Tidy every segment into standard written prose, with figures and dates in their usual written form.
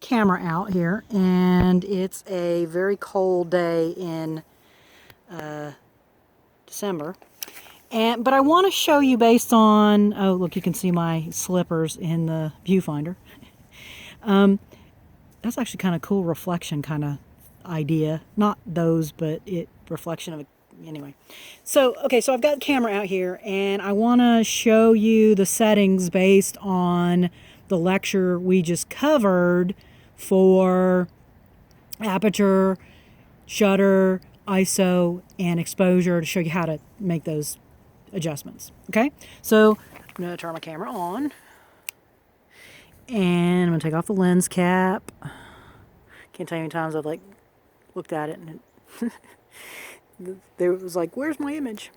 camera out here, and it's a very cold day in December. But I want to show you based on, oh look, you can see my slippers in the viewfinder. That's actually kind of cool reflection kind of idea. Not those, but reflection of a, anyway. So, okay, so I've got the camera out here, and I want to show you the settings based on the lecture we just covered for aperture, shutter, ISO, and exposure to show you how to make those adjustments. Okay, so I'm going to turn my camera on, and I'm going to take off the lens cap. Can't tell you how many times I've looked at it and there was like, where's my image?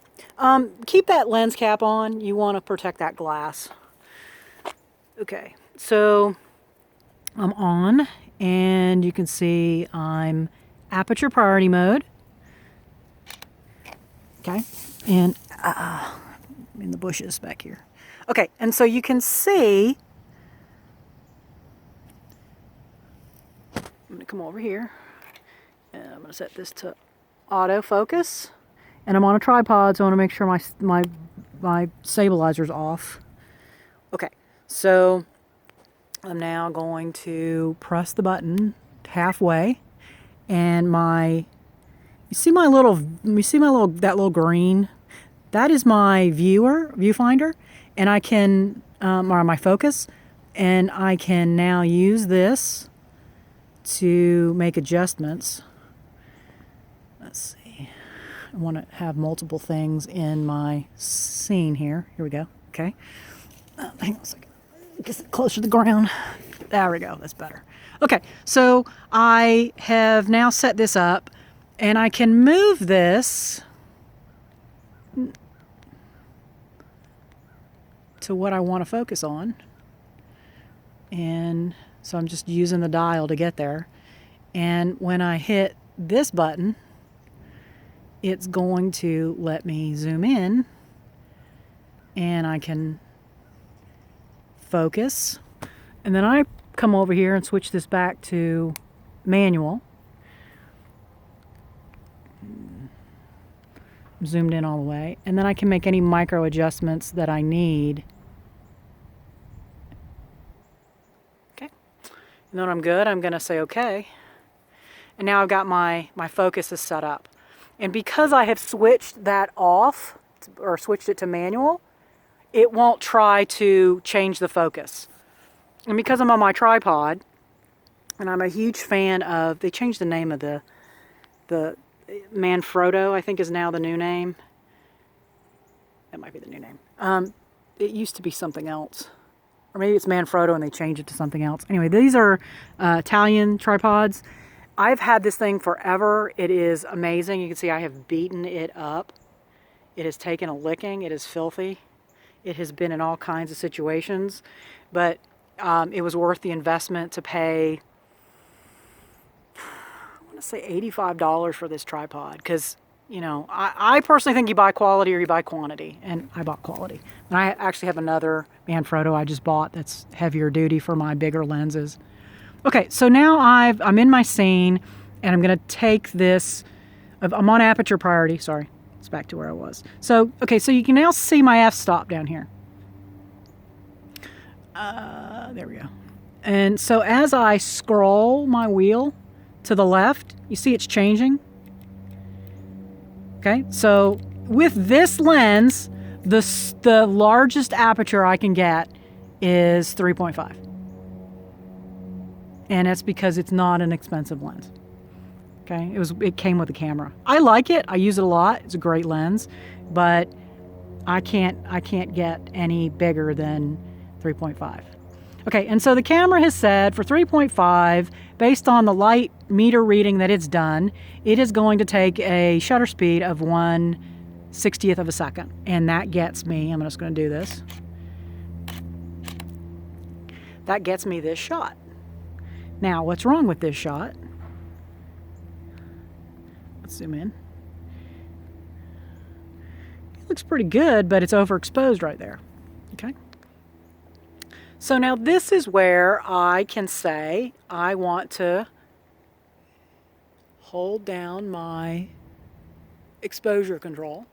Keep that lens cap on. You want to protect that glass. Okay, so I'm on, and you can see I'm aperture priority mode. Okay, and in the bushes back here. Okay, and so you can see, I'm going to come over here, and I'm going to set this to autofocus, and I'm on a tripod, so I want to make sure my stabilizer's off. Okay, so I'm now going to press the button halfway, and you see my little that little green, that is my viewfinder, and I can or my focus, and I can now use this to make adjustments. Let's see, I want to have multiple things in my scene here. Here we go. Okay, hang on a second. Get closer to the ground. There we go. That's better. Okay, so I have now set this up, and I can move this to what I want to focus on. And so I'm just using the dial to get there. And when I hit this button, it's going to let me zoom in, and I can focus. And then I come over here and switch this back to manual. I'm zoomed in all the way, and then I can make any micro adjustments that I need. Okay, and then I'm good. I'm going to say okay, and now I've got my focus is set up. And because I have switched that off, or switched it to manual, it won't try to change the focus. And because I'm on my tripod, and I'm a huge fan of, they changed the name of the Manfrotto, I think is now the new name. That might be the new name. It used to be something else. Or maybe it's Manfrotto and they changed it to something else. Anyway, these are Italian tripods. I've had this thing forever. It is amazing. You can see I have beaten it up. It has taken a licking. It is filthy. It has been in all kinds of situations. But it was worth the investment to pay, I want to say $85 for this tripod. Because, you know, I personally think you buy quality or you buy quantity. And I bought quality. And I actually have another Manfrotto I just bought that's heavier duty for my bigger lenses. Okay, so now I'm in my scene, and I'm going to take this. I'm on aperture priority. Sorry, it's back to where I was. So, okay, so you can now see my f-stop down here. There we go. And so as I scroll my wheel to the left, you see it's changing. Okay, so with this lens, the largest aperture I can get is 3.5. And that's because it's not an expensive lens. Okay, it came with the camera. I like it. I use it a lot. It's a great lens, but I can't get any bigger than 3.5. Okay, and so the camera has said for 3.5, based on the light meter reading that it's done, it is going to take a shutter speed of 1/60th of a second, and that gets me. I'm just going to do this. That gets me this shot. Now, what's wrong with this shot? Let's zoom in. It looks pretty good, but it's overexposed right there. Okay. So now this is where I can say I want to hold down my exposure control.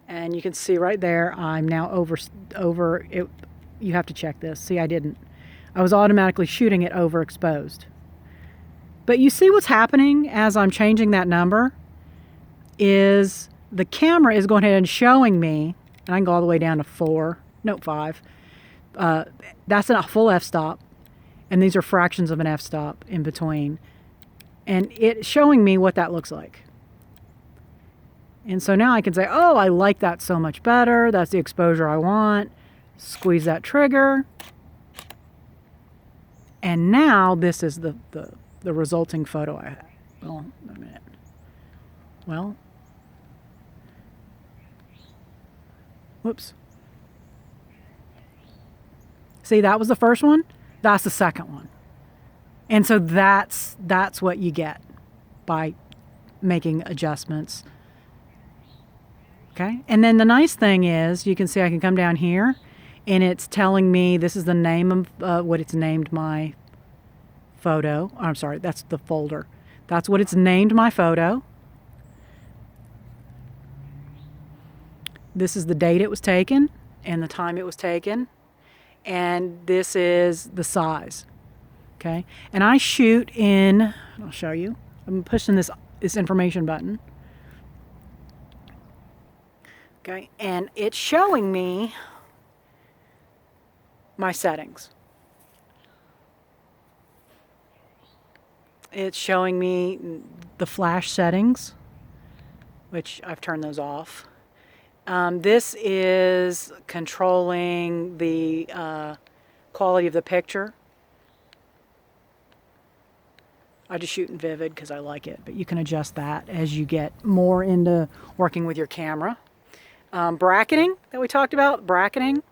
And you can see right there, I'm now over it. You have to check this. See, I didn't. I was automatically shooting it overexposed. But you see what's happening as I'm changing that number is the camera is going ahead and showing me, and I can go all the way down to 4, no, 5. That's a full f-stop, and these are fractions of an f-stop in between. And it's showing me what that looks like. And so now I can say, oh, I like that so much better. That's the exposure I want. Squeeze that trigger. And now this is the resulting photo I have. Well, a minute. Well, whoops. See, that was the first one. That's the second one. And so that's what you get by making adjustments. Okay, and then the nice thing is you can see I can come down here and it's telling me this is the name of what it's named my photo. I'm sorry, that's the folder. That's what it's named my photo. This is the date it was taken and the time it was taken. And this is the size. Okay, and I shoot in, I'll show you. I'm pushing this information button. Okay, and it's showing me my settings. It's showing me the flash settings, which I've turned those off. This is controlling the quality of the picture. I just shoot in Vivid because I like it, but you can adjust that as you get more into working with your camera. Bracketing that we talked about, bracketing.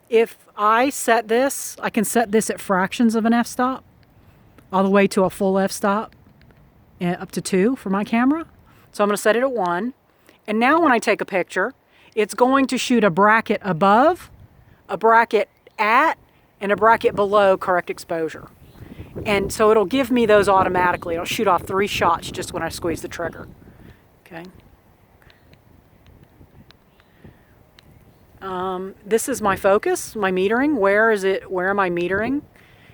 If I set this, I can set this at fractions of an f-stop, all the way to a full f-stop, up to 2 for my camera. So I'm going to set it at 1. And now when I take a picture, it's going to shoot a bracket above, a bracket at, and a bracket below correct exposure. And so it'll give me those automatically. It'll shoot off 3 shots just when I squeeze the trigger. Okay. This is my focus, my metering. Where am I metering?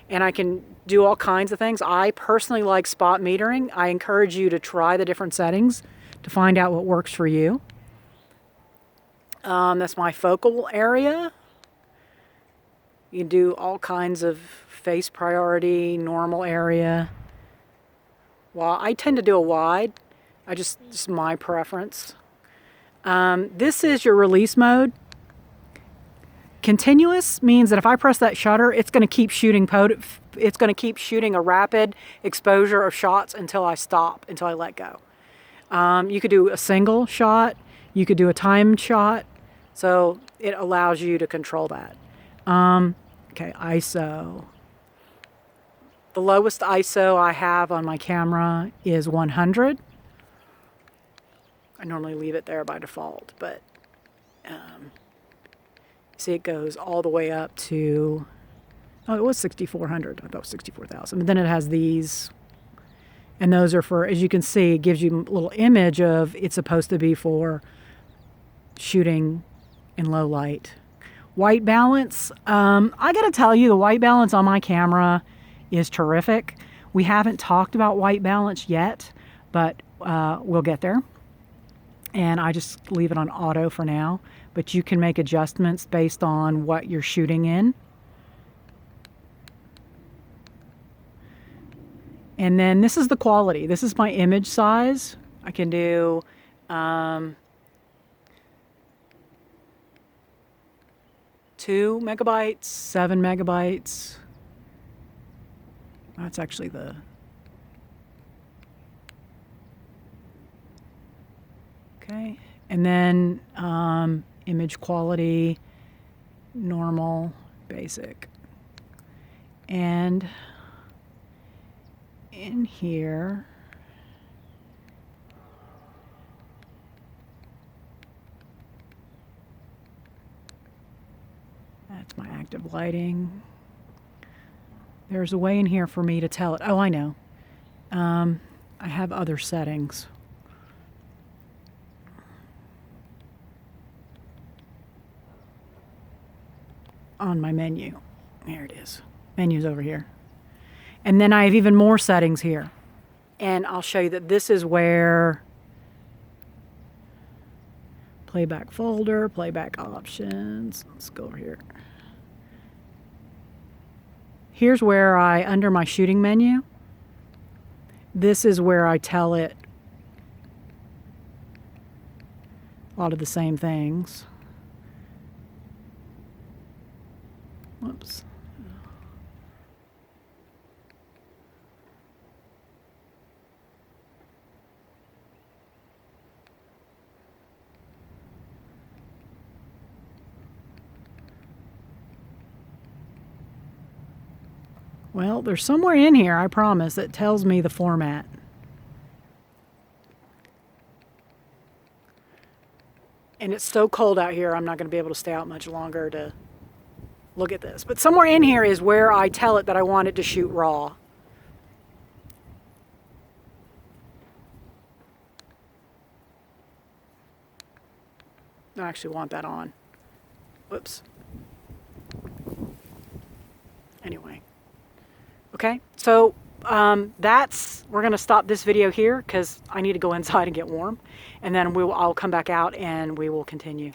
And I can do all kinds of things. I personally like spot metering. I encourage you to try the different settings to find out what works for you. That's my focal area. You can do all kinds of face priority, normal area. Well, I tend to do a wide. It's my preference. This is your release mode. Continuous means that if I press that shutter, it's going to keep shooting. It's going to keep shooting a rapid exposure of shots until I stop, until I let go. You could do a single shot. You could do a timed shot. So it allows you to control that. Okay, ISO. The lowest ISO I have on my camera is 100. I normally leave it there by default, but see it goes all the way up to, oh, it was 6,400. I thought it was 64,000. But then it has these, and those are for, as you can see, it gives you a little image of it's supposed to be for shooting in low light. White balance, I gotta tell you, the white balance on my camera is terrific. We haven't talked about white balance yet, but we'll get there. And I just leave it on auto for now, but you can make adjustments based on what you're shooting in. And then this is the quality. This is my image size. I can do 2 megabytes, 7 megabytes. That's actually the, okay. And then image quality, normal, basic. And in here, That's my active lighting. There's a way in here for me to tell it. Oh, I know. I have other settings. On my menu. There it is. Menu's over here. And then I have even more settings here. And I'll show you that this is where playback folder, playback options. Let's go over here. Here's where under my shooting menu, this is where I tell it a lot of the same things. Whoops. Well, there's somewhere in here, I promise, that tells me the format. And it's so cold out here, I'm not going to be able to stay out much longer to look at this. But somewhere in here is where I tell it that I want it to shoot raw. I actually want that on. Whoops. Anyway. Okay, so we're going to stop this video here because I need to go inside and get warm. And then I'll come back out and we will continue.